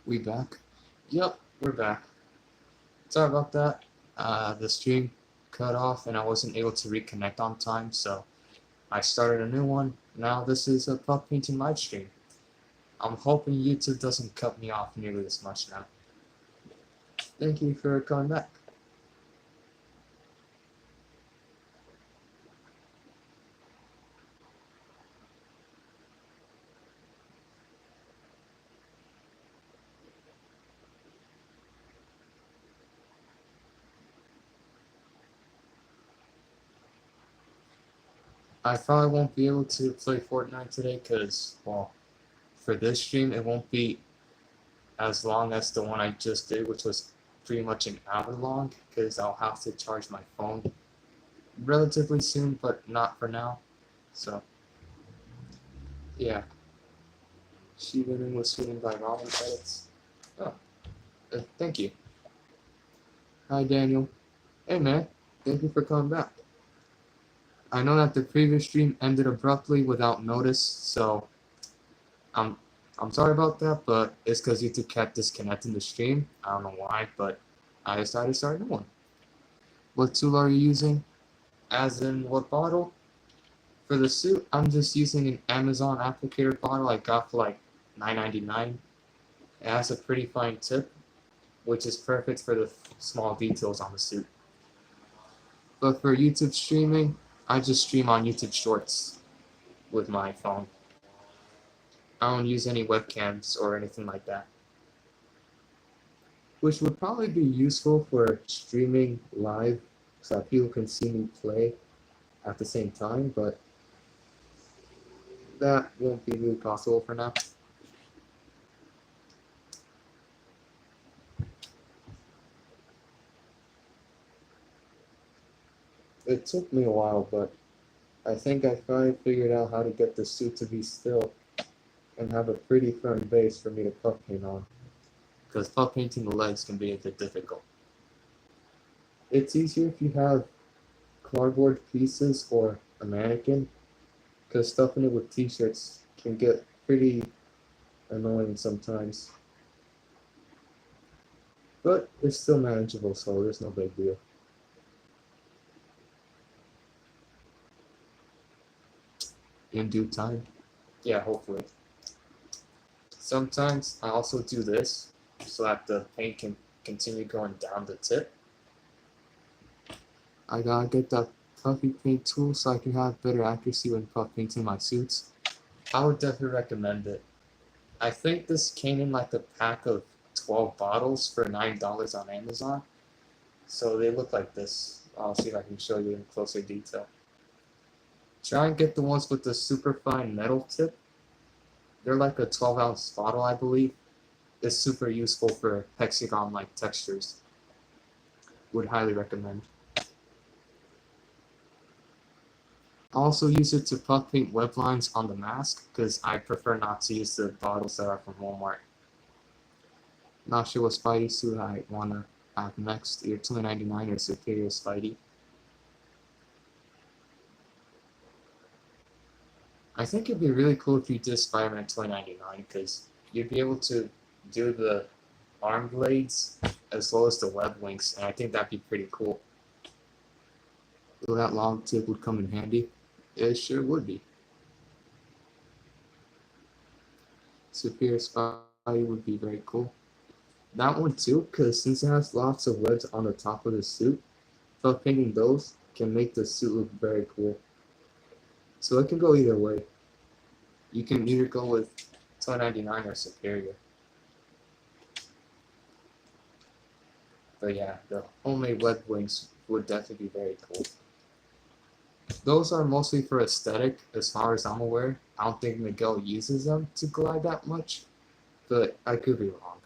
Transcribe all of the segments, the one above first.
We back? Yep, we're back. Sorry about that. The stream cut off and I wasn't able to reconnect on time, so I started a new one. Now this is a puff painting live stream. I'm hoping YouTube doesn't cut me off nearly as much now. Thank you for coming back. I probably won't be able to play Fortnite today because, well, for this stream it won't be as long as the one I just did, which was pretty much an hour long, because I'll have to charge my phone relatively soon, but not for now. So, yeah. Shivanin was seen by Ramen credits. Oh, thank you. Hi, Daniel. Hey, man. Thank you for coming back. I know that the previous stream ended abruptly without notice, so I'm I'm sorry about that, but it's because YouTube kept disconnecting the stream. I don't know why, but I decided to start a new one. What tool are you using? As in what bottle? For the suit, I'm just using an Amazon applicator bottle I got for like $9.99. It has a pretty fine tip, which is perfect for the small details on the suit. But for YouTube streaming, I just stream on YouTube Shorts with my phone. I don't use any webcams or anything like that. Which would probably be useful for streaming live so that people can see me play at the same time, but that won't be really possible for now. It took me a while, but I think I finally figured out how to get the suit to be still and have a pretty firm base for me to puff paint on. Because puff painting the legs can be a bit difficult. It's easier if you have cardboard pieces or a mannequin, because stuffing it with t-shirts can get pretty annoying sometimes. But it's still manageable, so there's no big deal. In due time. Yeah, hopefully. Sometimes I also do this so that the paint can continue going down the tip. I gotta get that puffy paint tool so I can have better accuracy when puff painting my suits. I would definitely recommend it. I think this came in like a pack of 12 bottles for $9 on Amazon. So they look like this. I'll see if I can show you in closer detail. Try and get the ones with the super fine metal tip. They're like a 12-ounce bottle, I believe. It's super useful for hexagon-like textures. Would highly recommend. I also use it to puff paint web lines on the mask, because I prefer not to use the bottles that are from Walmart. Not sure what Spidey suit I want to have next, either $2.99 or Superior Spidey. I think it'd be really cool if you did Spider-Man $2.99, because you'd be able to do the arm blades as well as the web wings, and I think that'd be pretty cool. So that long tip would come in handy. It sure would be. Superior Spidey would be very cool. That one too, because since it has lots of webs on the top of the suit, puff painting those can make the suit look very cool. So it can go either way. You can either go with $2.99 or Superior. But yeah, the homemade web wings would definitely be very cool. Those are mostly for aesthetic, as far as I'm aware. I don't think Miguel uses them to glide that much, but I could be wrong.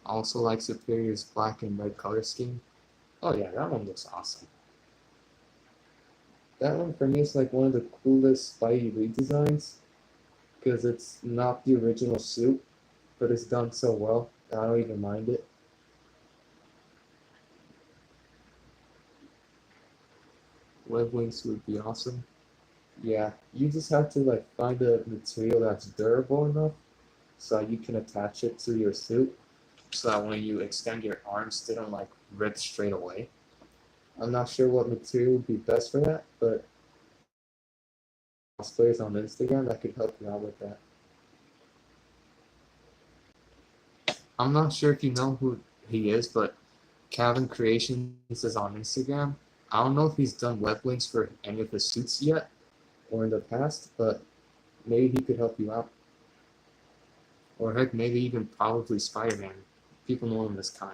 I also like Superior's black and red color scheme. Oh yeah, that one looks awesome. That one for me is like one of the coolest Spidey redesigns, because it's not the original suit, but it's done so well that I don't even mind it. Web wings would be awesome. Yeah, you just have to like find a material that's durable enough so you can attach it to your suit so that when you extend your arms, they don't like rip straight away. I'm not sure what material would be best for that, but cosplayers on Instagram that could help you out with that. I'm not sure if you know who he is, but Calvin Creations is on Instagram. I don't know if he's done web links for any of his suits yet or in the past, but maybe he could help you out. Or heck, maybe even probably Spider-Man. People know him as Kai.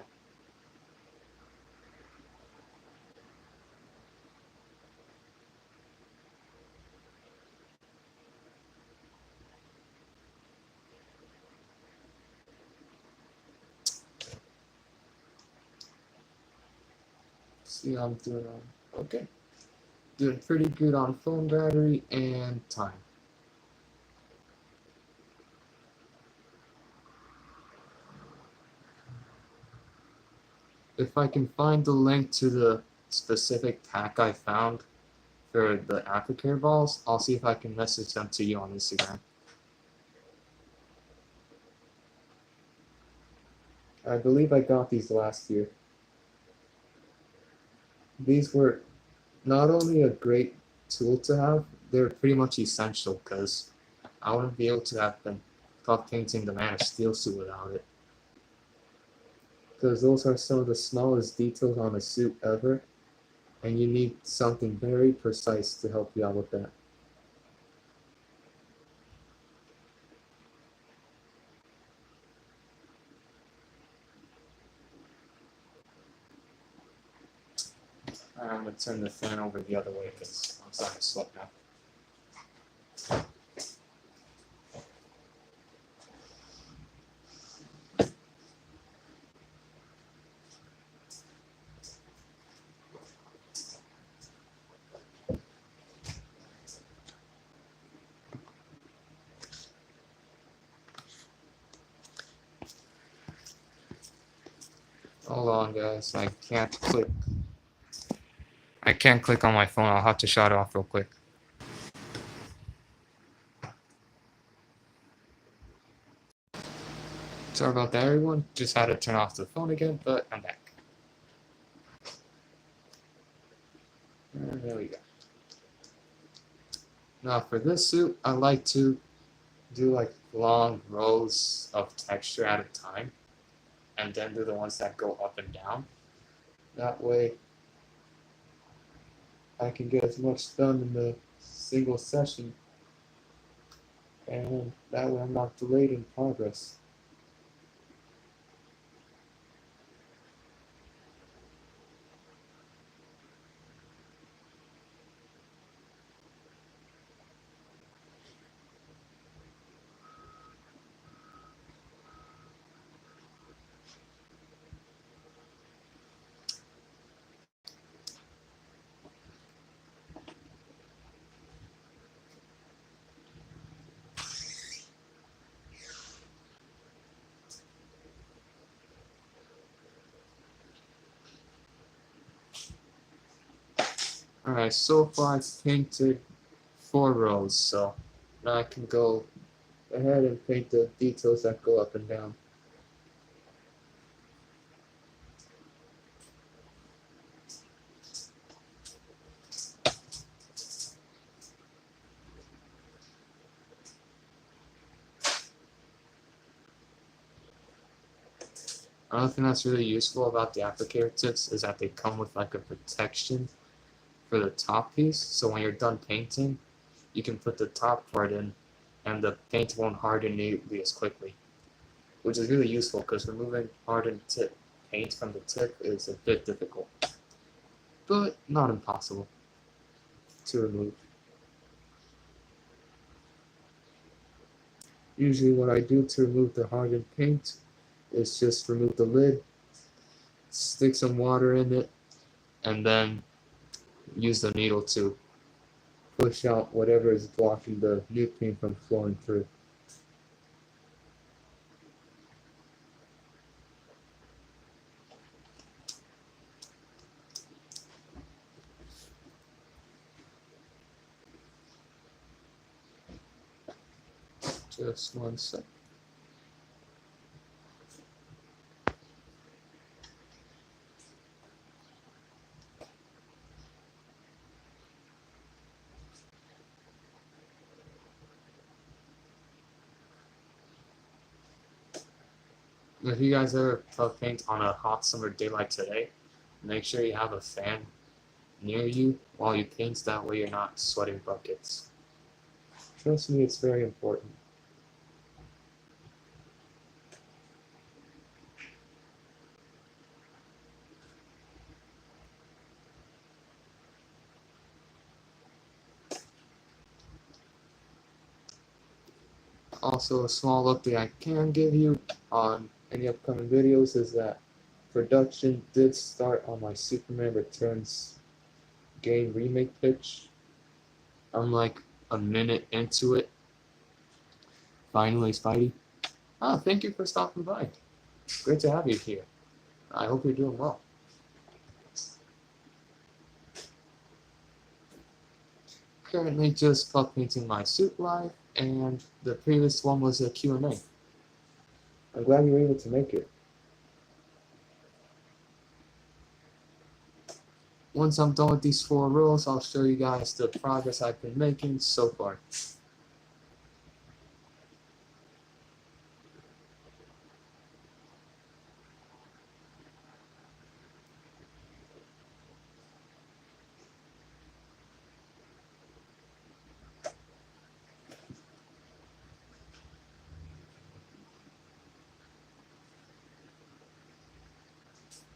See how I'm doing on. Okay. Doing pretty good on phone battery and time. If I can find the link to the specific pack I found for the Applicator balls, I'll see if I can message them to you on Instagram. I believe I got these last year. These were not only a great tool to have, they're pretty much essential because I wouldn't be able to have been caught painting the Man of Steel suit without it. Because those are some of the smallest details on a suit ever, and you need something very precise to help you out with that. I'm gonna turn the fan over the other way because I'm starting to sweat now. Hold on, guys. I can't click. I can't click on my phone. I'll have to shut it off real quick. Sorry about that, everyone. Just had to turn off the phone again, but I'm back. There we go. Now for this suit, I like to do like long rows of texture at a time, and then do the ones that go up and down. That way, I can get as much done in the single session, and that way I'm not delayed in progress. Alright, so far I've painted 4 rows, so now I can go ahead and paint the details that go up and down. Another thing that's really useful about the applicator tips is that they come with like a protection for the top piece, so when you're done painting, you can put the top part in and the paint won't harden nearly as quickly, which is really useful because removing hardened tip paint from the tip is a bit difficult, but not impossible to remove. Usually what I do to remove the hardened paint is just remove the lid, stick some water in it, and then use the needle to push out whatever is blocking the new paint from flowing through. Just one sec. If you guys ever puff paint on a hot summer day like today, make sure you have a fan near you while you paint, that way you're not sweating buckets. Trust me, it's very important. Also, a small update I can give you on any upcoming videos is that production did start on my Superman Returns game remake pitch. I'm like a minute into it. Finally, Spidey. Ah, thank you for stopping by. Great to have you here. I hope you're doing well. Currently just puff painting my suit live, and the previous one was a Q&A. I'm glad you were able to make it. Once I'm done with these 4 rows, I'll show you guys the progress I've been making so far.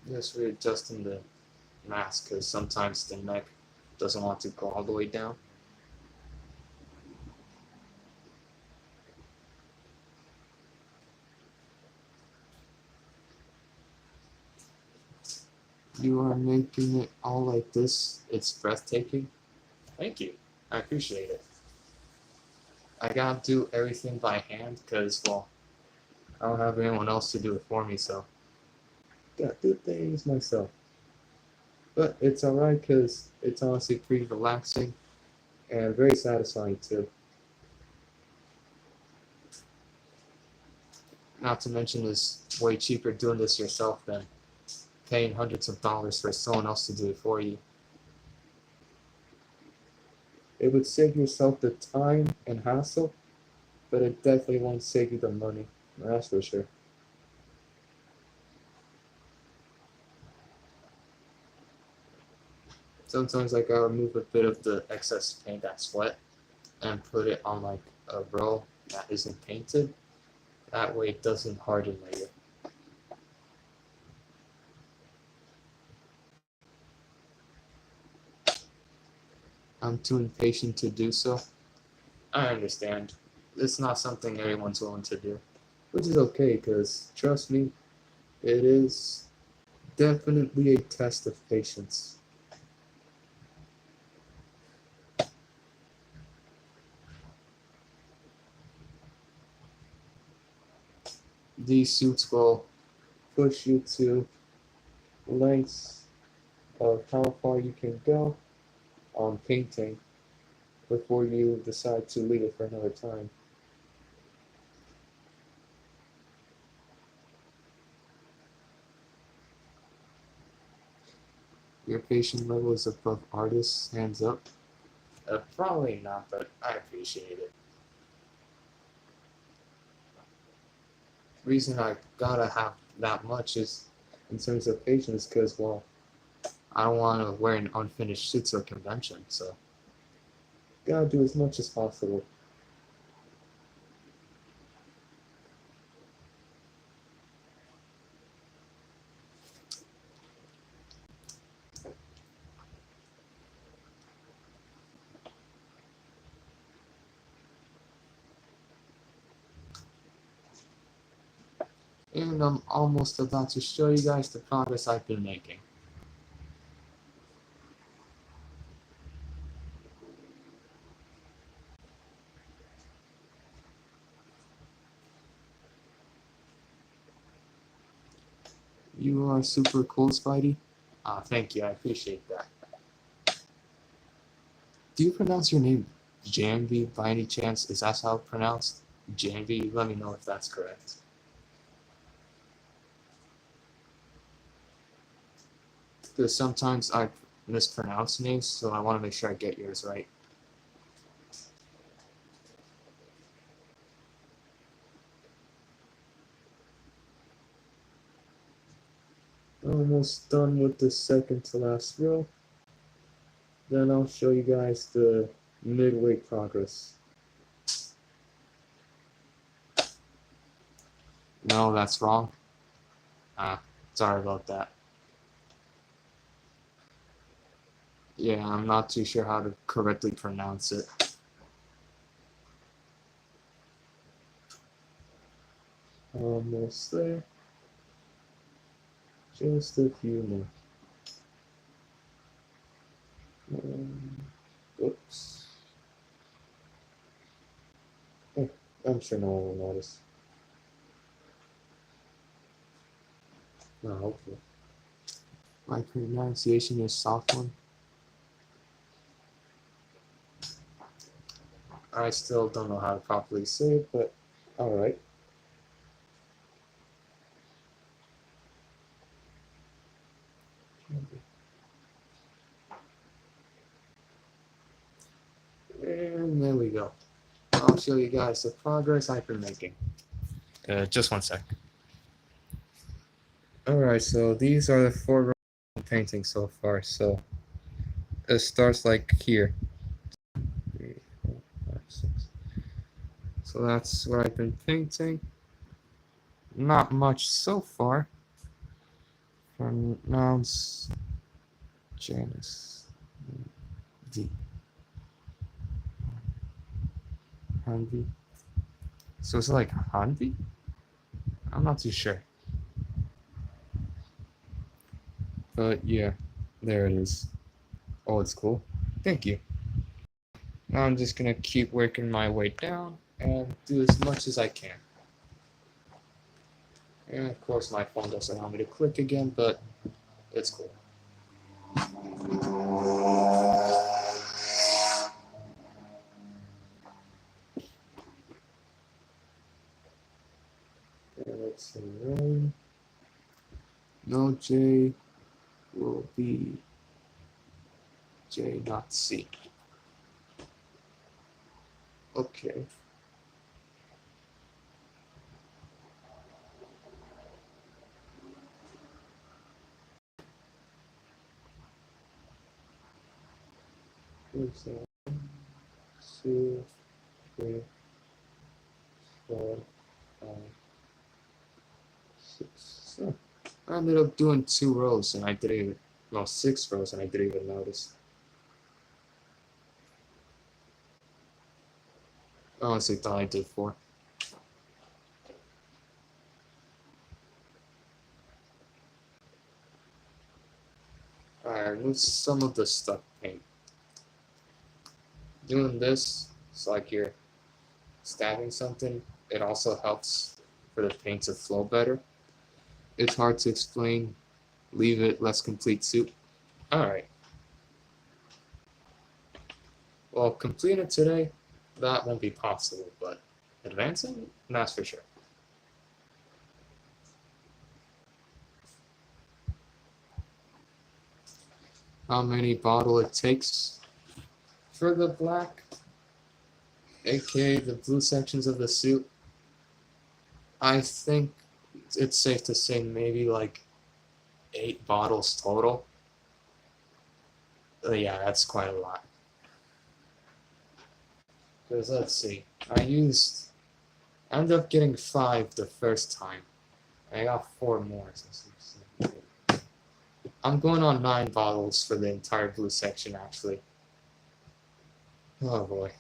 Just readjusting the mask because sometimes the neck doesn't want to go all the way down. You are making it all like this. It's breathtaking. Thank you. I appreciate it. I gotta do everything by hand because, well, I don't have anyone else to do it for me, so gotta do things myself. But it's alright because it's honestly pretty relaxing and very satisfying too. Not to mention it's way cheaper doing this yourself than paying hundreds of dollars for someone else to do it for you. It would save yourself the time and hassle, but it definitely won't save you the money, that's for sure. Sometimes I gotta remove a bit of the excess paint that's wet and put it on like a row that isn't painted. That way it doesn't harden later. I'm too impatient to do so. I understand. It's not something everyone's willing to do, which is okay because, trust me, it is definitely a test of patience. These suits will push you to lengths of how far you can go on painting before you decide to leave it for another time. Your patient level is above artists, hands up. Probably not, but I appreciate it. Reason I gotta have that much is in terms of patience, because, well, I don't want to wear an unfinished suit to a convention, so gotta do as much as possible. And I'm almost about to show you guys the progress I've been making. You are super cool, Spidey. Thank you, I appreciate that. Do you pronounce your name Janvi by any chance? Is that how it's pronounced? Janvi? Let me know if that's correct. Because sometimes I mispronounce names, so I want to make sure I get yours right. Almost done with the second to last row. Then I'll show you guys the midway progress. No, that's wrong. Sorry about that. Yeah, I'm not too sure how to correctly pronounce it. Almost there. Just a few more. Oops. Oh, I'm sure no one will notice. No, hopefully. My pronunciation is soft one. I still don't know how to properly say it, but alright. And there we go. I'll show you guys the progress I've been making. Just one sec. Alright, so these are the 4 rows I'm painting so far. So it starts like here. 3, 4, 5, 6. So that's what I've been painting. Not much so far. Pronounce Janice D. Hanvi. So it's like Hanvi? I'm not too sure. But yeah, there it is. Oh, it's cool. Thank you. Now I'm just gonna keep working my way down and do as much as I can. And of course my phone doesn't allow me to click again, but it's cool. And let's see, rain. No J will be J, not C. Okay. Here's 2, 3, 4, 5, 6, 7. I ended up doing 2 rows and I didn't even, no, 6 rows and I didn't even notice. I honestly thought I did 4. Alright, remove some of the stuck paint. Doing this, it's like you're stabbing something. It also helps for the paint to flow better. It's hard to explain. Leave it, less complete soup. Alright. Well, completing it today, that won't be possible, but advancing, that's for sure. How many bottle it takes for the black, aka the blue sections of the suit? I think it's safe to say maybe like 8 bottles total. Yeah, that's quite a lot. Because let's see, I ended up getting 5 the first time. I got 4 more. I'm going on 9 bottles for the entire blue section actually. Oh boy.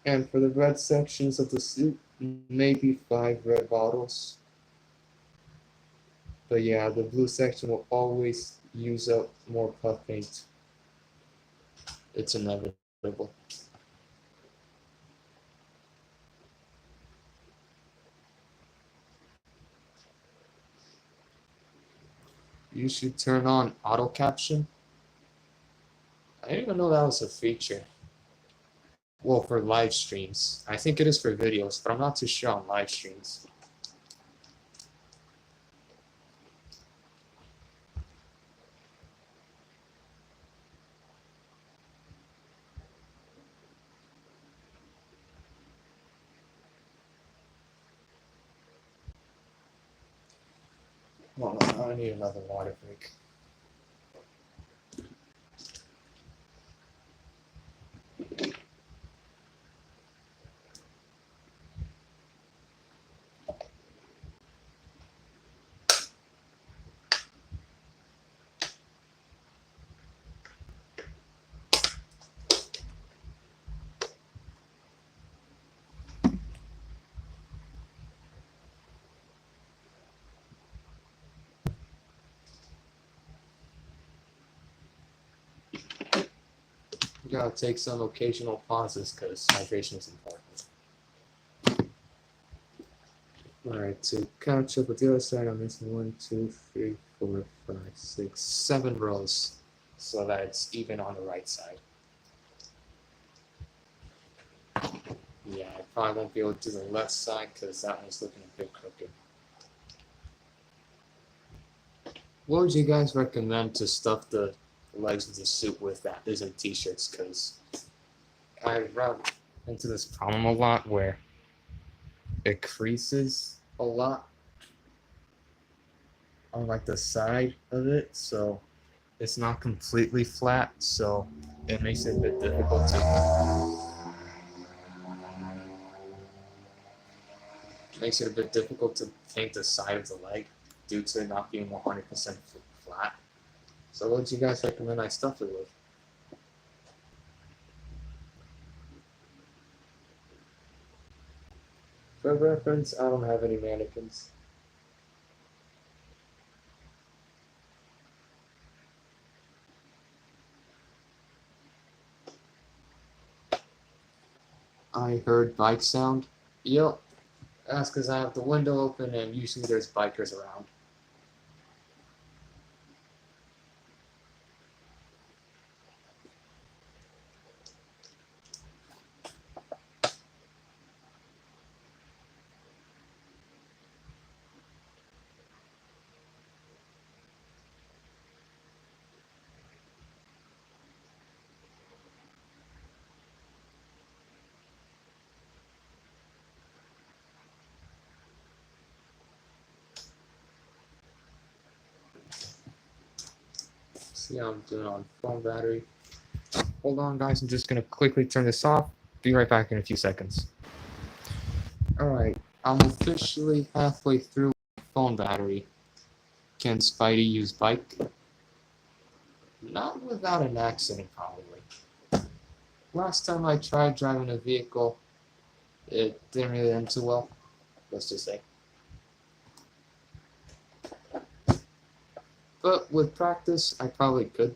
And for the red sections of the suit, maybe 5 red bottles. But yeah, the blue section will always use up more puff paint. It's inevitable. You should turn on auto caption. I didn't even know that was a feature. Well, for live streams. I think it is for videos, but I'm not too sure on live streams. Hold on, I need another water break. You gotta take some occasional pauses because hydration is important. Alright, to catch up with the other side, I'm missing 1, 2, 3, 4, 5, 6, 7 rows. So that it's even on the right side. Yeah, I probably won't be able to do the left side because that one's looking a bit crooked. What would you guys recommend to stuff the legs of the suit with that isn't t-shirts? Because I run into this problem a lot where it creases a lot on like the side of it, so it's not completely flat, so it makes it a bit difficult to paint the side of the leg due to it not being 100% flat. So what would you guys recommend I stuff it with? For reference, I don't have any mannequins. I heard bike sound. Yep, that's because I have the window open and usually there's bikers around. See how I'm doing on phone battery. Hold on, guys. I'm just gonna quickly turn this off. Be right back in a few seconds. Alright, I'm officially halfway through phone battery. Can Spidey use bike? Not without an accident, probably. Last time I tried driving a vehicle, it didn't really end too well, let's just say. But with practice, I probably could.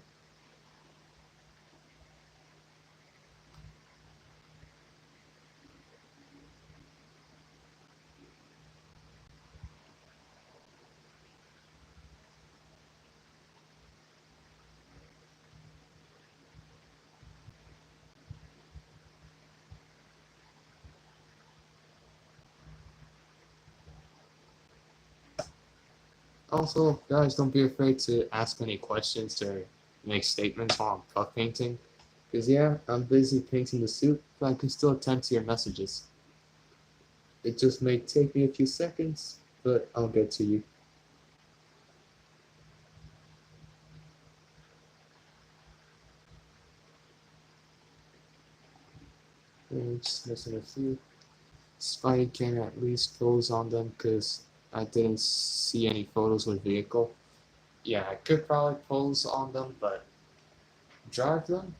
Also, guys, don't be afraid to ask any questions or make statements while I'm puff painting. Because, yeah, I'm busy painting the suit, but I can still attend to your messages. It just may take me a few seconds, but I'll get to you. Just missing a few. Spidey can at least pose on them because I didn't see any photos with vehicle. Yeah, I could probably pose on them, but drive them?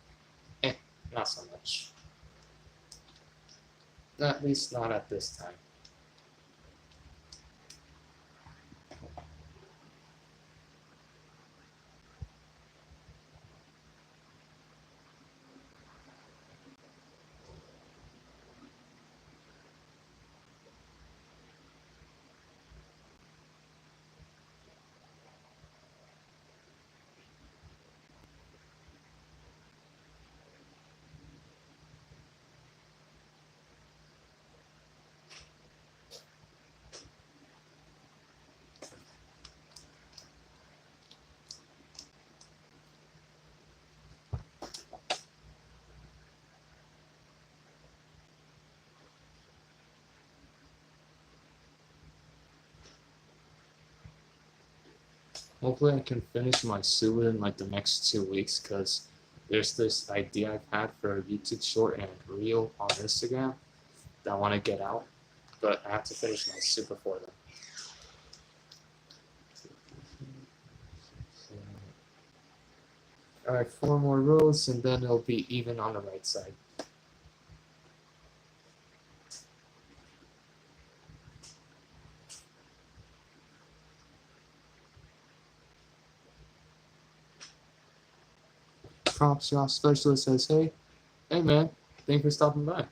Eh, not so much. At least not at this time. Hopefully I can finish my suit within like the next 2 weeks, because there's this idea I've had for a YouTube short and reel on Instagram that I want to get out, but I have to finish my suit before then. Alright, 4 more rows and then it'll be even on the right side. Prop shop specialist says, hey man, thanks for stopping by.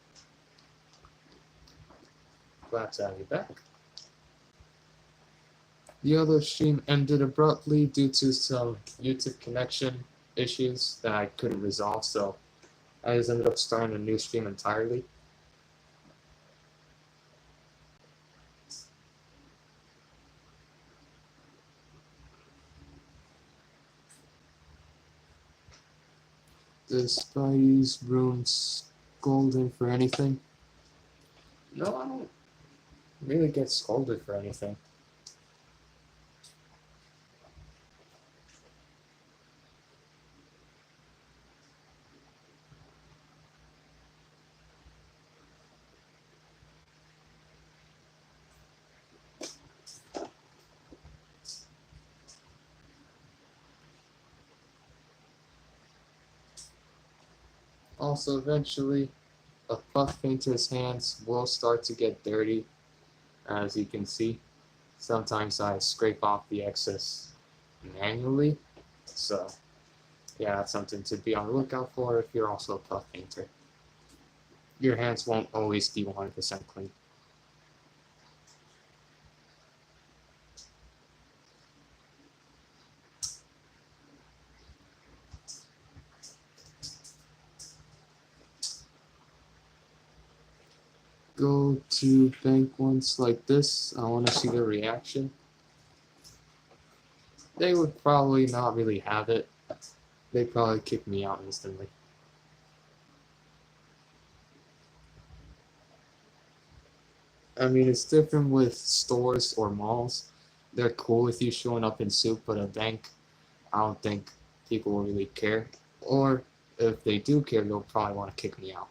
Glad to have you back. The other stream ended abruptly due to some YouTube connection issues that I couldn't resolve, so I just ended up starting a new stream entirely. Does Spidey's runes golden for anything? No, I don't really get scolded for anything. Also, eventually, a puff painter's hands will start to get dirty, as you can see. Sometimes I scrape off the excess manually, so yeah, that's something to be on the lookout for if you're also a puff painter. Your hands won't always be 100% clean. Go to bank ones like this. I want to see their reaction. They would probably not really have it. They'd probably kick me out instantly. I mean, it's different with stores or malls. They're cool with you showing up in suit, but a bank, I don't think people will really care. Or if they do care, they'll probably want to kick me out.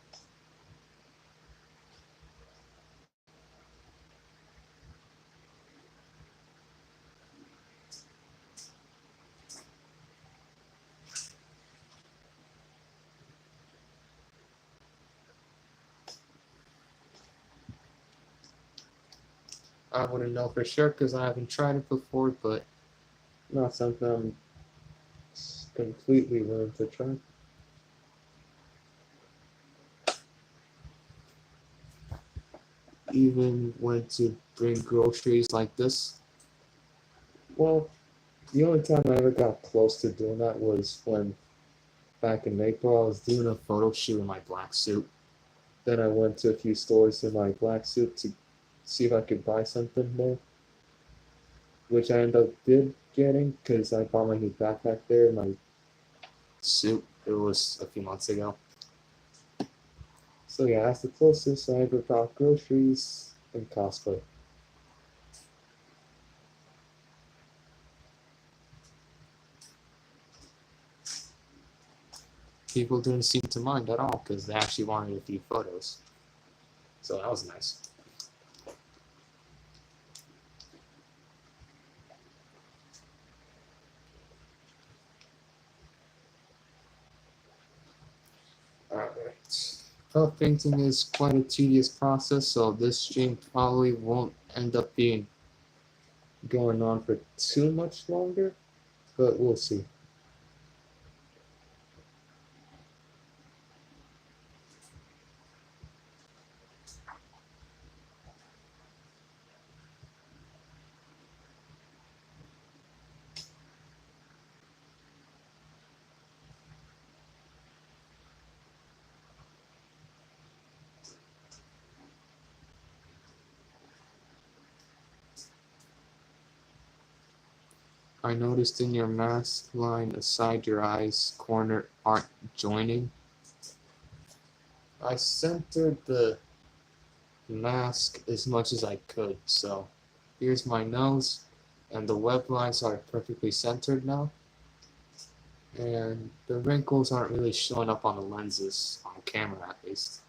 I wouldn't know for sure because I haven't tried it before, but not something I'm completely willing to try. Even went to bring groceries like this. Well, the only time I ever got close to doing that was when back in April I was doing a photo shoot in my black suit. Then I went to a few stores in my black suit to see if I could buy something there, which I ended up getting because I bought my new backpack there, my suit. It was a few months ago. So yeah, that's the closest I ever bought groceries in cosplay. People didn't seem to mind at all because they actually wanted a few photos. So that was nice. Alright. Puff painting is quite a tedious process, so this stream probably won't end up being going on for too much longer, but we'll see. I noticed in your mask line aside your eyes corner aren't joining. I centered the mask as much as I could, so here's my nose, And the web lines are perfectly centered now. And the wrinkles aren't really showing up on the lenses, on camera at least.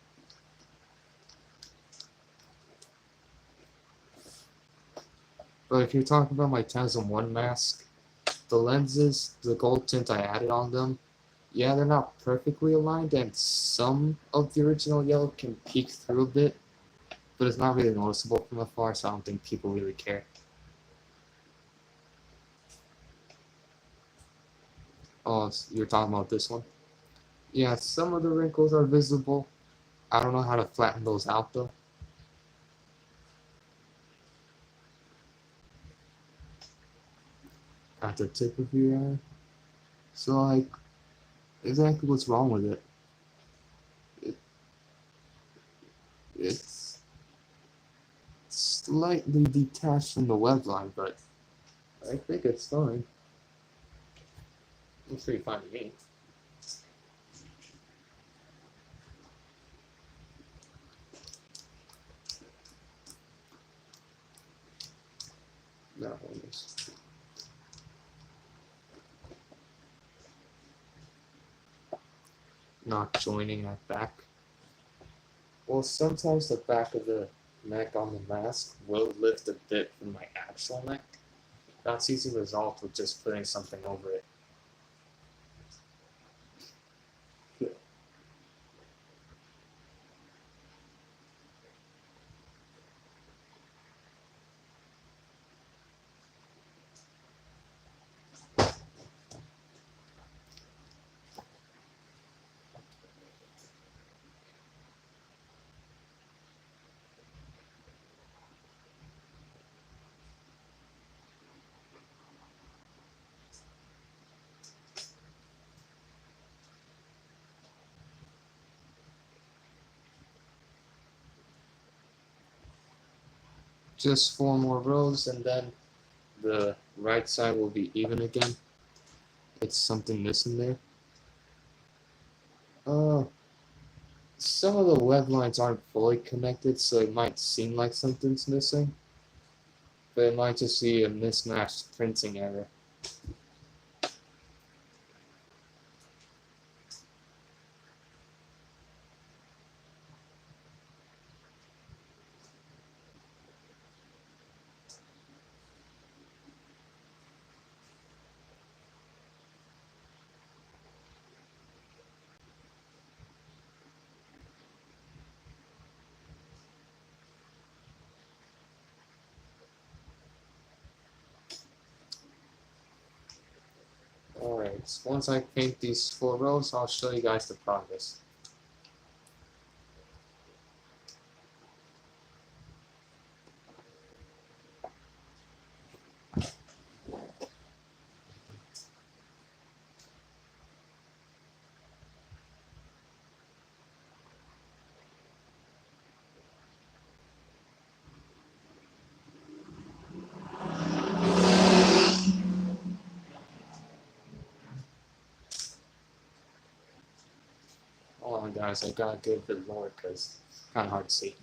But if you're talking about my Tasm 1 mask, the lenses, the gold tint I added on them, yeah, they're not perfectly aligned, and some of the original yellow can peek through a bit, but it's not really noticeable from afar, so I don't think people really care. Oh, you're talking about this one? Yeah, some of the wrinkles are visible. I don't know how to flatten those out though. At the tip of your eye. So like, exactly what's wrong with it? it it's slightly detached from the web line, but I think it's fine. Looks pretty fine to me. That one is. Not joining at back. Well, sometimes the back of the neck on the mask will lift a bit from my actual neck. That's easily resolved with just putting something over it. Just 4 more rows and then the right side will be even again. It's something missing there. Uh, some of the web lines aren't fully connected, so it might seem like something's missing, but it might just be a mismatched printing error. Alright, once I paint these 4 rows, I'll show you guys the progress. Hold on guys, I gotta get a bit lower because it's kinda hard to see.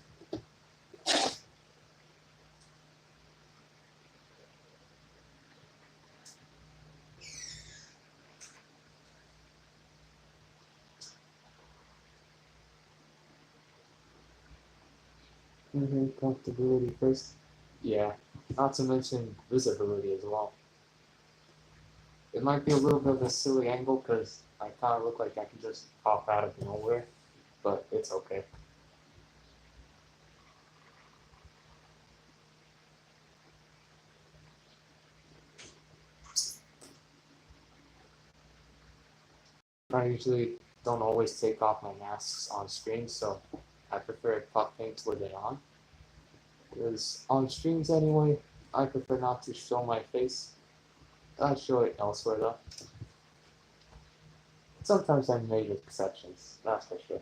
Comfortability first. Yeah, not to mention visibility as well. It might be a little bit of a silly angle because I kind of look like I can just pop out of nowhere, but it's okay. I usually don't always take off my masks on screen, so I prefer puck paints with it on. Because on streams anyway, I prefer not to show my face. I show it elsewhere though. Sometimes I made exceptions, that's for sure.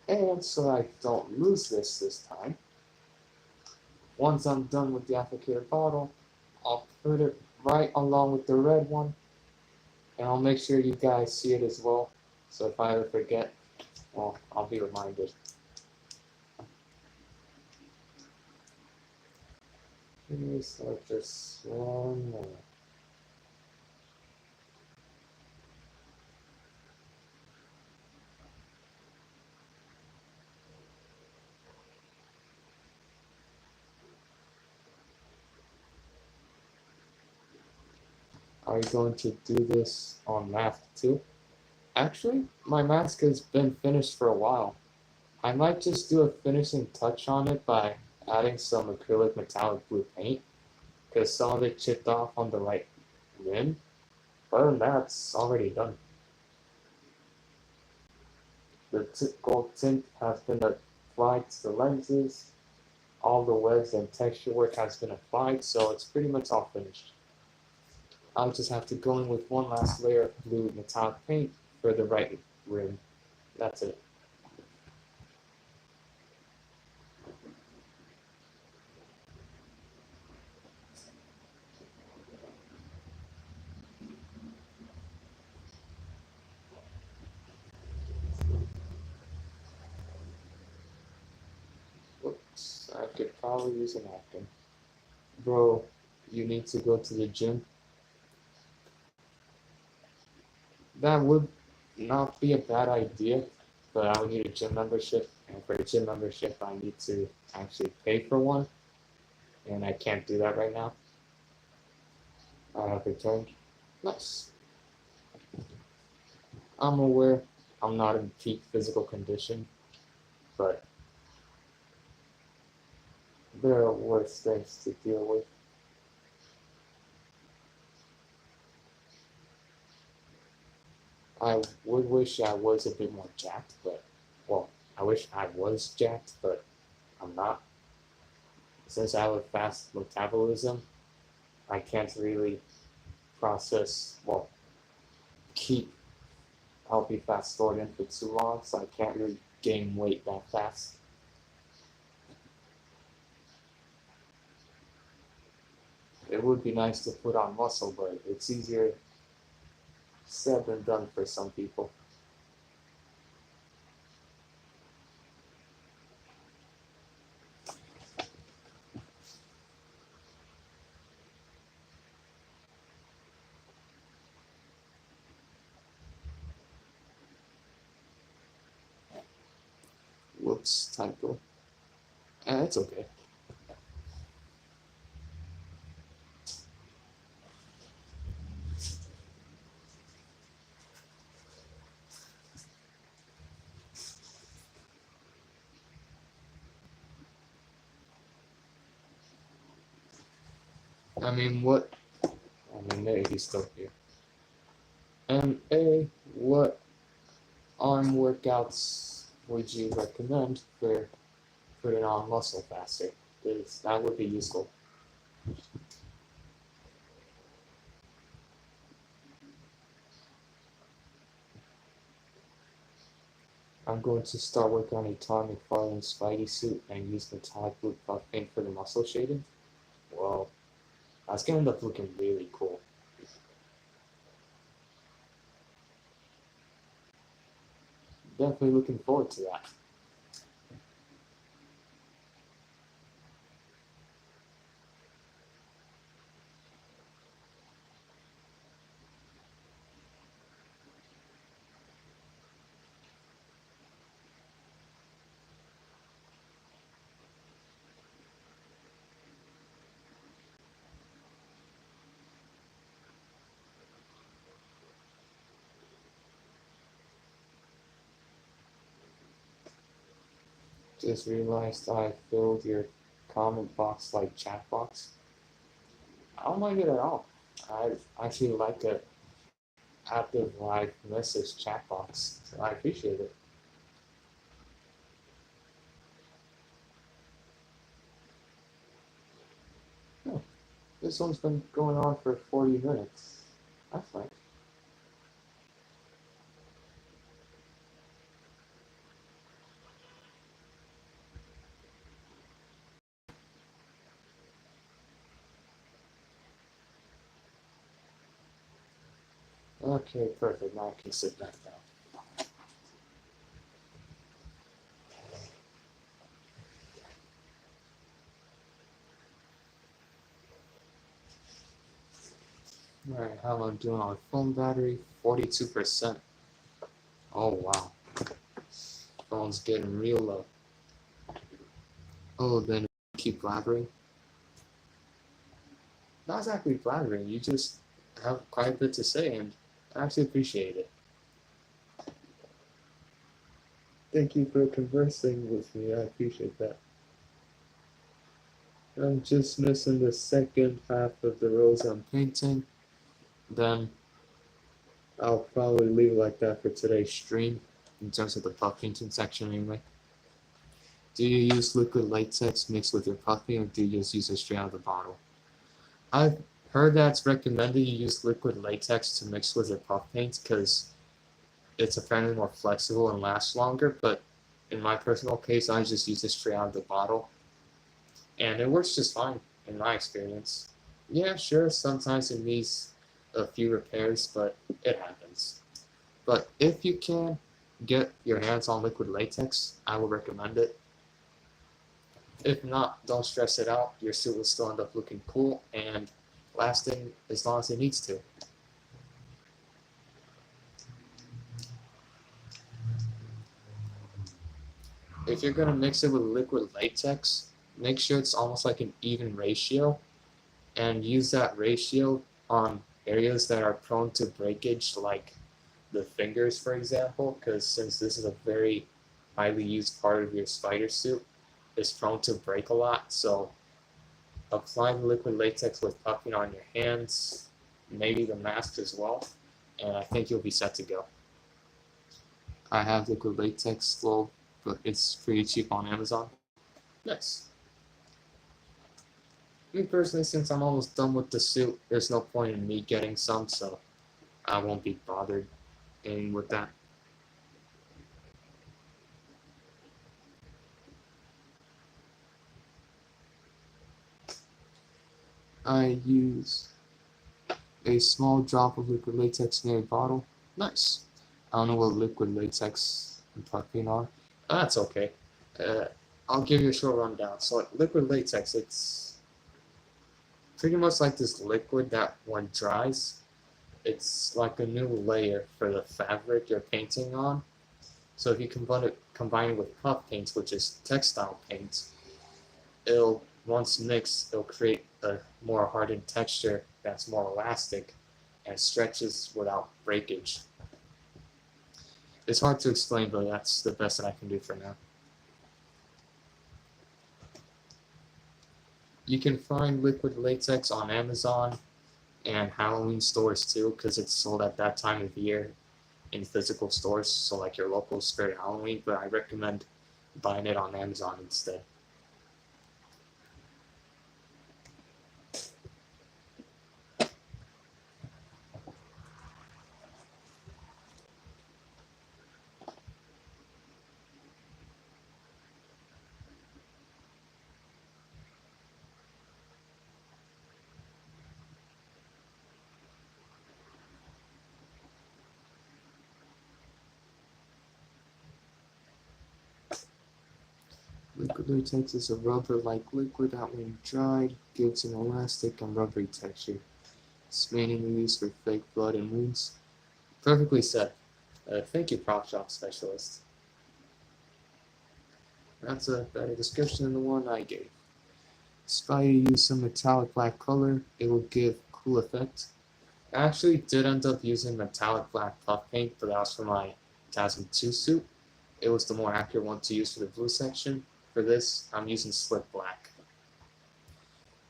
And so I don't lose this time, once I'm done with the applicator bottle, I'll put it right along with the red one, and I'll make sure you guys see it as well. So if I ever forget, well, I'll be reminded. Here's like just one more. Are you going to do this on mask too? Actually, my mask has been finished for a while. I might just do a finishing touch on it by adding some acrylic metallic blue paint, because some of it chipped off on the right rim. Other than that, it's already done. The gold tint has been applied to the lenses. All the webs and texture work has been applied, so it's pretty much all finished. I'll just have to go in with one last layer of blue metallic paint for the right rim. That's it. Whoops, I could probably use a napkin. Bro, you need to go to the gym. That would not be a bad idea, but I would need a gym membership, and for a gym membership, I need to actually pay for one, and I can't do that right now. I have returned. Nice. I'm aware I'm not in peak physical condition, but there are worse things to deal with. I would wish I was a bit more jacked, but, well, I wish I was jacked, but I'm not. Since I have a fast metabolism, I can't really process, well, keep healthy fat stored in for too long, so I can't really gain weight that fast. It would be nice to put on muscle, but it's easier said than done for some people. Whoops, typo. It's okay. I mean, what? I mean, there, he's still here. What arm workouts would you recommend for putting on muscle faster? Because that would be useful. I'm going to start working on a Todd McFarlane Spidey suit and use metallic blue puff paint for the muscle shading. Well, that's gonna end up looking really cool. Definitely looking forward to that. Just realized I filled your comment box like chat box. I don't like it at all. I actually like a active live message chat box, so I appreciate it. Oh, this one's been going on for 40 minutes. That's nice. Okay, perfect. Now I can sit back down. Alright, how am I doing on phone battery? 42%. Oh wow. Phone's getting real low. Oh, then keep blabbering. Not exactly blabbering, you just have quite a bit to say and I actually appreciate it. Thank you for conversing with me, I appreciate that. I'm just missing the second half of the rows I'm painting. Then I'll probably leave it like that for today's stream, in terms of the puff painting section anyway. Do you use liquid latex mixed with your puff paint, or do you just use it straight out of the bottle? I've heard that it's recommended you use liquid latex to mix with your puff paints because it's apparently more flexible and lasts longer, but in my personal case, I just use it straight out of the bottle, and it works just fine in my experience. Yeah, sure, sometimes it needs a few repairs, but it happens. But if you can get your hands on liquid latex, I would recommend it. If not, don't stress it out. Your suit will still end up looking cool and lasting as long as it needs to. If you're going to mix it with liquid latex, make sure it's almost like an even ratio and use that ratio on areas that are prone to breakage, like the fingers, for example, because since this is a very highly used part of your spider suit, it's prone to break a lot. So apply the liquid latex with puffing on your hands, maybe the mask as well, and I think you'll be set to go. I have liquid latex glove, but it's pretty cheap on Amazon. Nice. Me personally, since I'm almost done with the suit, there's no point in me getting some, so I won't be bothered in with that. I use a small drop of liquid latex in a bottle. Nice. I don't know what liquid latex and puffing are. That's okay. Uh, I'll give you a short rundown. So, liquid latex, it's pretty much like this liquid that, when dries, it's like a new layer for the fabric you're painting on. So, if you combine it with puff paints, which is textile paint, it'll once mixed, it'll create a more hardened texture that's more elastic and stretches without breakage. It's hard to explain, but that's the best that I can do for now. You can find liquid latex on Amazon and Halloween stores too, because it's sold at that time of year in physical stores, so like your local Spirit Halloween, but I recommend buying it on Amazon instead. Liquid latex is a rubber-like liquid that, when dried, gives an elastic and rubbery texture. It's mainly used for fake blood and wounds. Perfectly said. Thank you, Prop Shop Specialist. That's a better description than the one I gave. Spidey used some metallic black color. It will give cool effect. I actually did end up using metallic black puff paint, but that was for my TASM 2 suit. It was the more accurate one to use for the blue section. For this, I'm using slip black.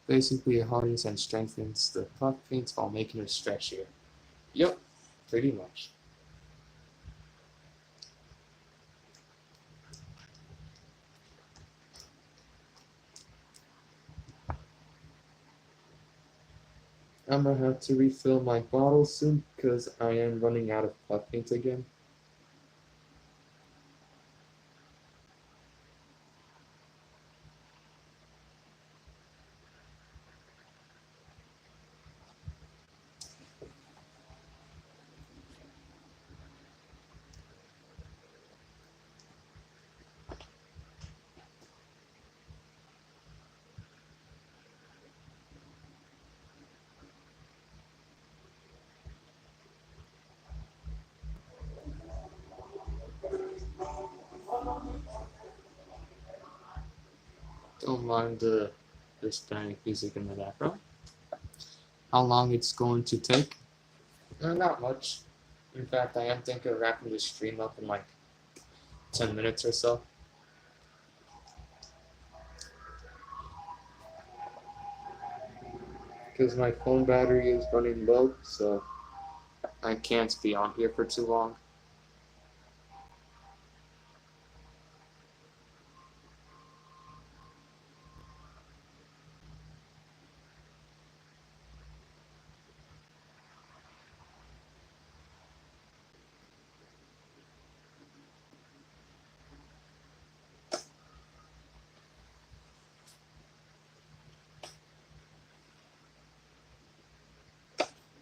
Basically, it hardens and strengthens the puff paint while making it stretchier. Yep, pretty much. I'm gonna have to refill my bottle soon because I am running out of puff paint again. Don't mind the Hispanic music in the background. How long it's going to take? Not much. In fact, I am thinking of wrapping the stream up in like 10 minutes or so. Because my phone battery is running low, so I can't be on here for too long.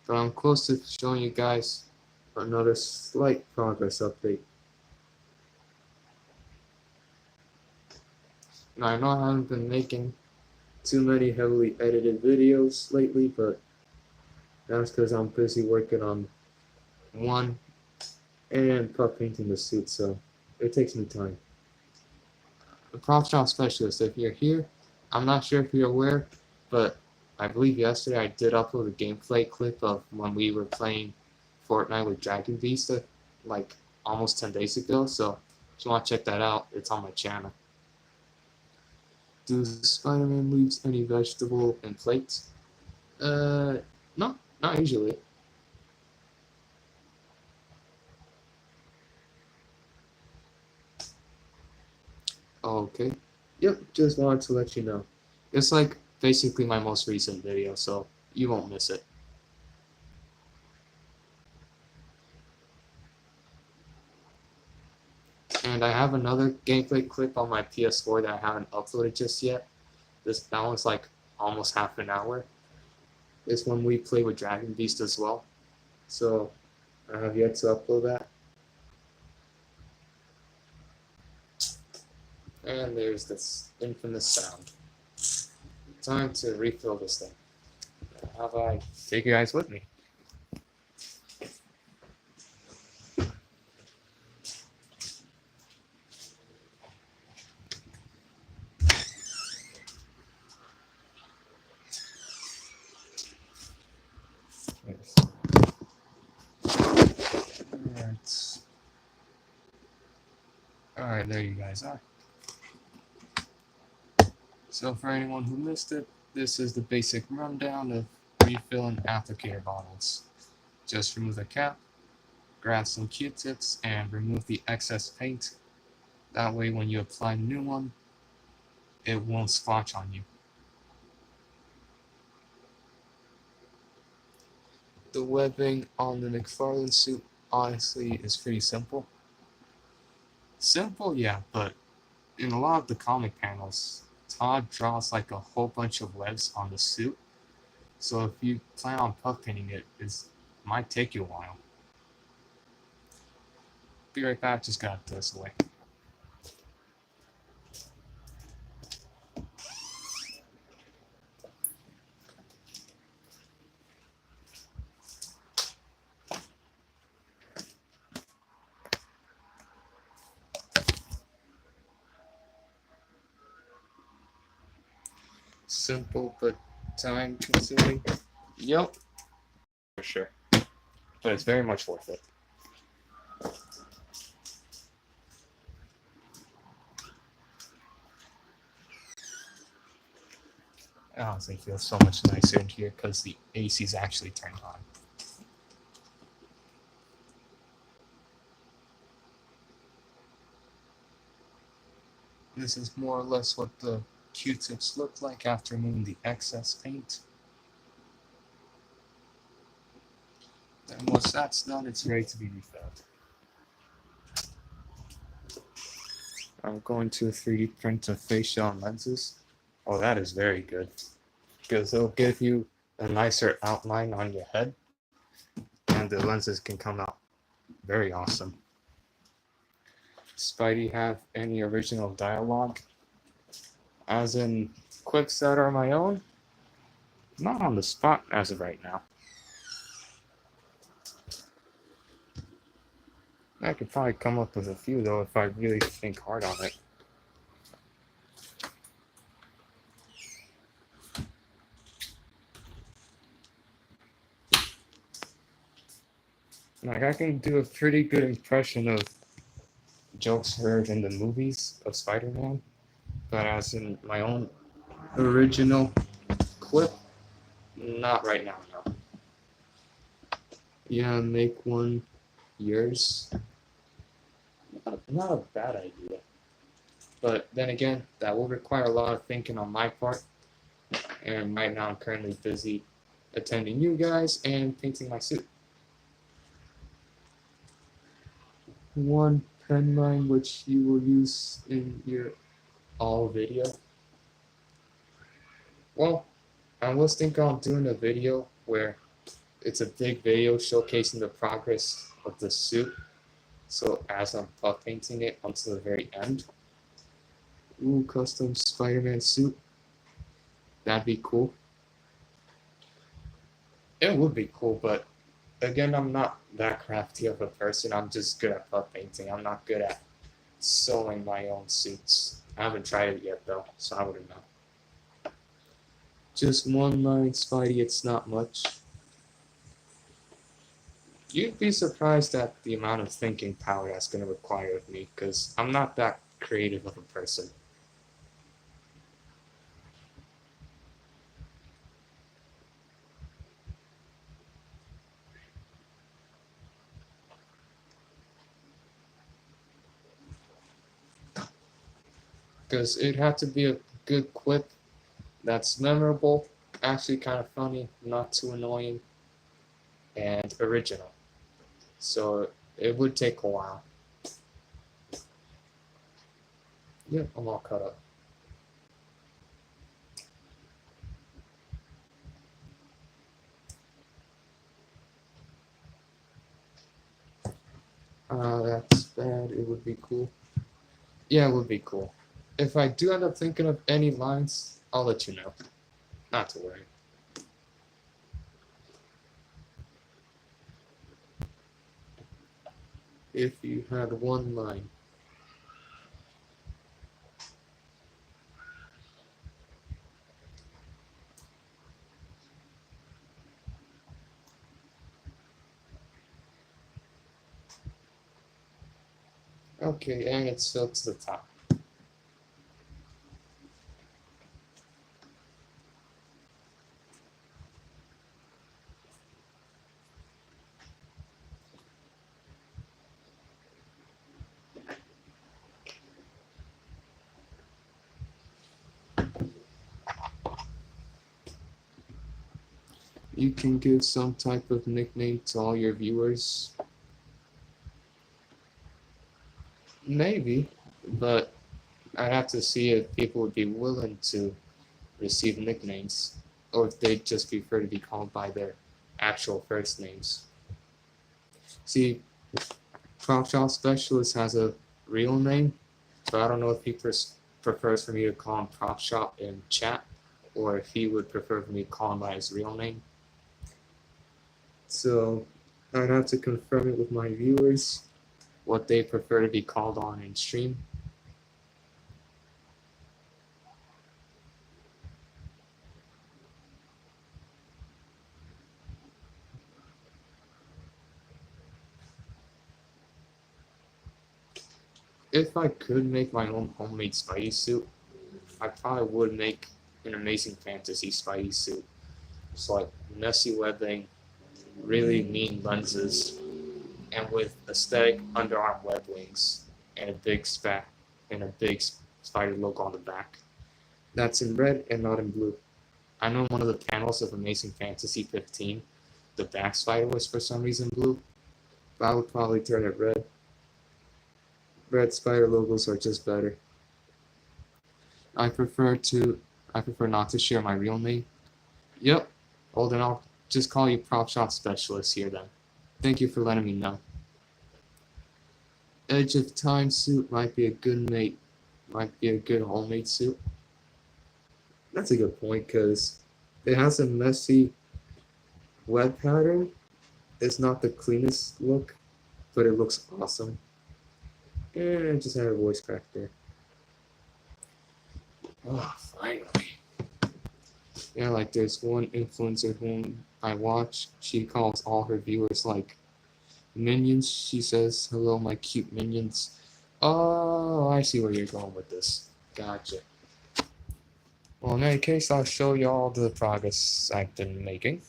But I'm close to showing you guys another slight progress update. Now, I know I haven't been making too many heavily edited videos lately, but that's because I'm busy working on one and puff painting the suit, so it takes me time. The Prop Shop Specialist, if you're here, I'm not sure if you're aware, but I believe yesterday I did upload a gameplay clip of when we were playing Fortnite with Dragon Beast like almost 10 days ago, so if you want to check that out, it's on my channel. Do Spider-Man leaves any vegetable in plates? No, not usually. Okay. Yep, just wanted to let you know. It's like basically my most recent video, so you won't miss it. And I have another gameplay clip on my PS4 that I haven't uploaded just yet. That one's like almost half an hour. It's when we play with Dragon Beast as well. So I have yet to upload that. And there's this infamous sound. Time to refill this thing. How about I take you guys with me? Alright, there you guys are. So for anyone who missed it, this is the basic rundown of refilling applicator bottles. Just remove the cap, grab some Q-tips, and remove the excess paint. That way when you apply a new one, it won't splotch on you. The webbing on the McFarlane suit honestly is pretty simple. Simple, yeah, but in a lot of the comic panels, Todd draws like a whole bunch of webs on the suit. So if you plan on puff painting it, it might take you a while. Be right back, just got this away. Simple but time consuming. Yep. For sure. But it's very much worth it. I honestly feel so much nicer in here because the AC is actually turned on. This is more or less what the Q-tips look like after removing the excess paint. And once that's done, it's ready to be refilled. I'm going to 3D print a facial and lenses. Oh, that is very good. Because it'll give you a nicer outline on your head. And the lenses can come out very awesome. Spidey have any original dialogue? As in quips that are my own? Not on the spot as of right now. I could probably come up with a few though if I really think hard on it. Like I can do a pretty good impression of jokes heard in the movies of Spider-Man, but as in my own original quip, not right now, no. Yeah, make one yours. Not a bad idea. But then again, that will require a lot of thinking on my part. And right now I'm currently busy attending you guys and painting my suit. One pen line which you will use in your all video. Well, I was thinking of doing a video where it's a big video showcasing the progress of the suit. So as I'm puff painting it until the very end. Ooh, custom Spider-Man suit. That'd be cool. It would be cool, but again, I'm not that crafty of a person. I'm just good at puff painting. I'm not good at sewing my own suits. I haven't tried it yet though, so I wouldn't know. Just one line, Spidey, it's not much. You'd be surprised at the amount of thinking power that's going to require of me, because I'm not that creative of a person. Because it had to be a good quip that's memorable, actually kind of funny, not too annoying, and original. So it would take a while. Yep, I'm all caught up. That's bad. It would be cool. Yeah, it would be cool. If I do end up thinking of any lines, I'll let you know. Not to worry. If you had one line. Okay, and it's filled to the top. You can give some type of nickname to all your viewers. Maybe, but I'd have to see if people would be willing to receive nicknames, or if they'd just prefer to be called by their actual first names. See, Prop Shop Specialist has a real name, but I don't know if he prefers for me to call him Prop Shop in chat, or if he would prefer for me to call him by his real name. So I'd have to confirm it with my viewers, what they prefer to be called on in stream. If I could make my own homemade Spidey suit, I probably would make an Amazing Fantasy Spidey suit. So like messy webbing, really mean lenses, and with aesthetic underarm web wings and a big spider logo on the back. That's in red and not in blue. I know one of the panels of Amazing Fantasy 15, the back spider was for some reason blue, but I would probably turn it red. Red spider logos are just better. I prefer not to share my real name. Yep. Well then I'll just call you Prop Shop Specialist here then. Thank you for letting me know. Edge of Time suit might be a good homemade suit. That's a good point because it has a messy web pattern. It's not the cleanest look, but it looks awesome. And I just had a voice crack there. Oh, finally. Yeah, like there's one influencer whom I watch. She calls all her viewers like Minions, she says. Hello, my cute minions. Oh, I see where you're going with this. Gotcha. Well, in any case, I'll show you all the progress I've been making.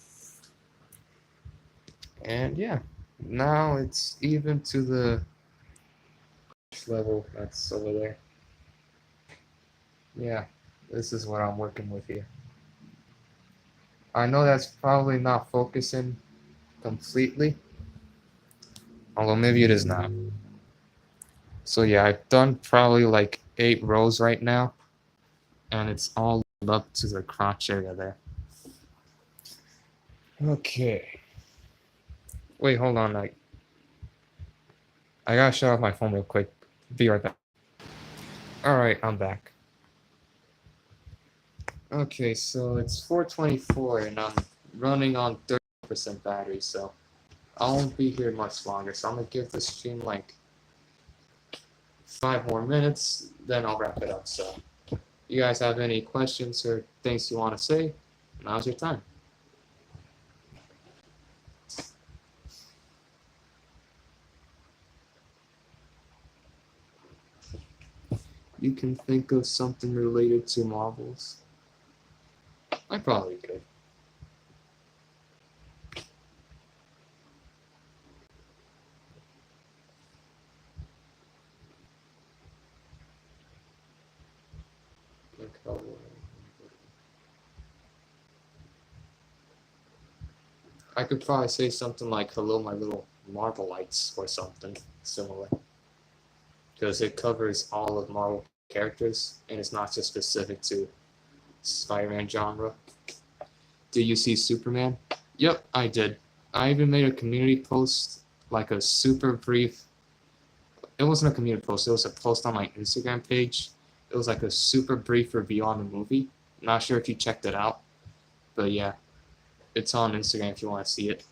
And yeah, now it's even to the level that's over there. Yeah, this is what I'm working with here. I know that's probably not focusing completely, although maybe it is not. So yeah, I've done probably like 8 rows right now, and it's all up to the crotch area there. Okay. Wait, hold on. I gotta shut off my phone real quick. Be right back. Alright, I'm back. Okay, so it's 4:24 and I'm running on 30% battery, so I won't be here much longer. So I'm gonna give the stream like 5 more minutes, then I'll wrap it up. So, you guys have any questions or things you want to say? Now's your time. You can think of something related to Marvels. I probably could. I could probably say something like "Hello, my little Marvelites" or something similar, because it covers all of Marvel characters and it's not just specific to Spider-Man genre. Did you see Superman? Yep, I did. I even made a community post, like a super brief. It wasn't a community post. It was a post on my Instagram page. It was like a super brief review on the movie. Not sure if you checked it out, but yeah, it's on Instagram if you want to see it.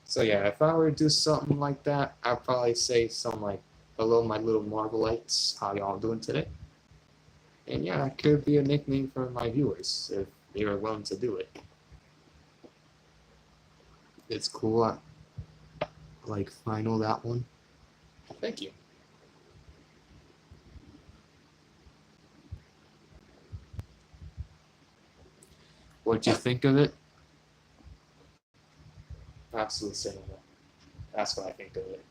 So yeah, if I were to do something like that, I'd probably say something like, "Hello, my little Marvelites. How y'all doing today?" And yeah, that could be a nickname for my viewers if they were willing to do it. It's cool. I like final that one. Thank you. What'd you think of it? Absolute cinema. That's what I think of it.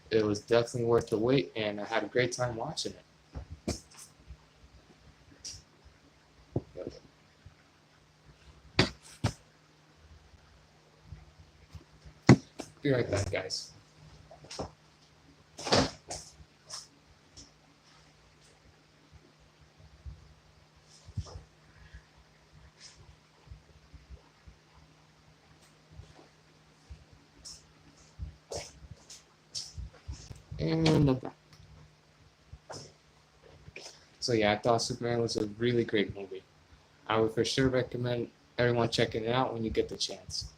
It was definitely worth the wait, and I had a great time watching it. Be right back, guys. And I'm back. So yeah, I thought Superman was a really great movie. I would for sure recommend everyone checking it out when you get the chance.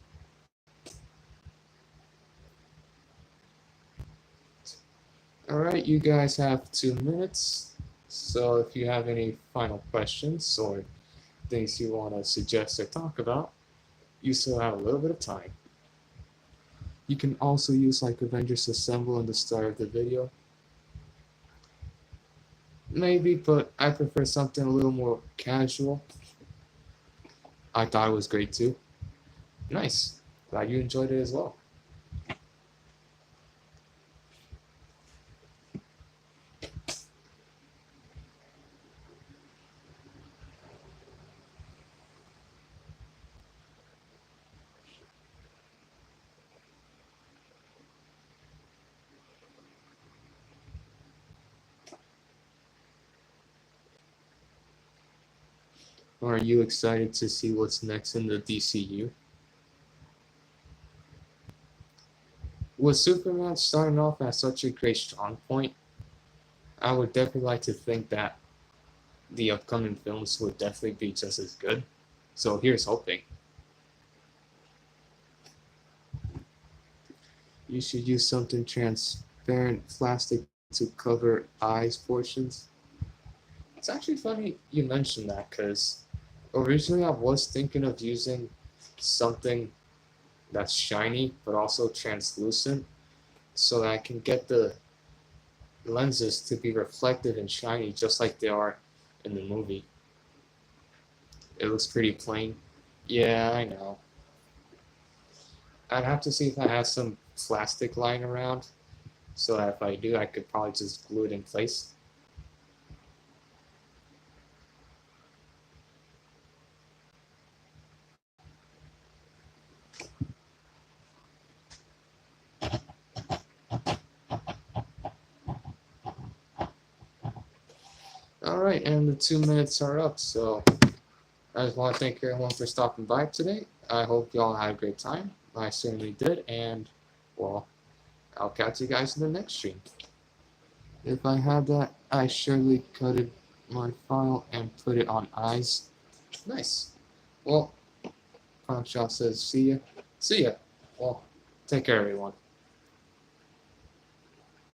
Alright, you guys have 2 minutes. So if you have any final questions or things you want to suggest or talk about, you still have a little bit of time. You can also use like Avengers Assemble in the start of the video. Maybe, but I prefer something a little more casual. I thought it was great too. Nice. Glad you enjoyed it as well. Are you excited to see what's next in the DCU? With Superman starting off at such a great strong point, I would definitely like to think that the upcoming films would definitely be just as good. So here's hoping. You should use something transparent plastic to cover eyes portions. It's actually funny you mentioned that because Originally, I was thinking of using something that's shiny but also translucent so that I can get the lenses to be reflective and shiny just like they are in the movie. It looks pretty plain. Yeah, I know. I'd have to see if I have some plastic lying around so that if I do, I could probably just glue it in place. Alright, and the 2 minutes are up, so I just want to thank everyone for stopping by today. I hope you all had a great time. I certainly did, and, well, I'll catch you guys in the next stream. If I had that, I surely coded my file and put it on eyes. Nice. Well, Punk Shop says, see ya. See ya. Well, take care, everyone.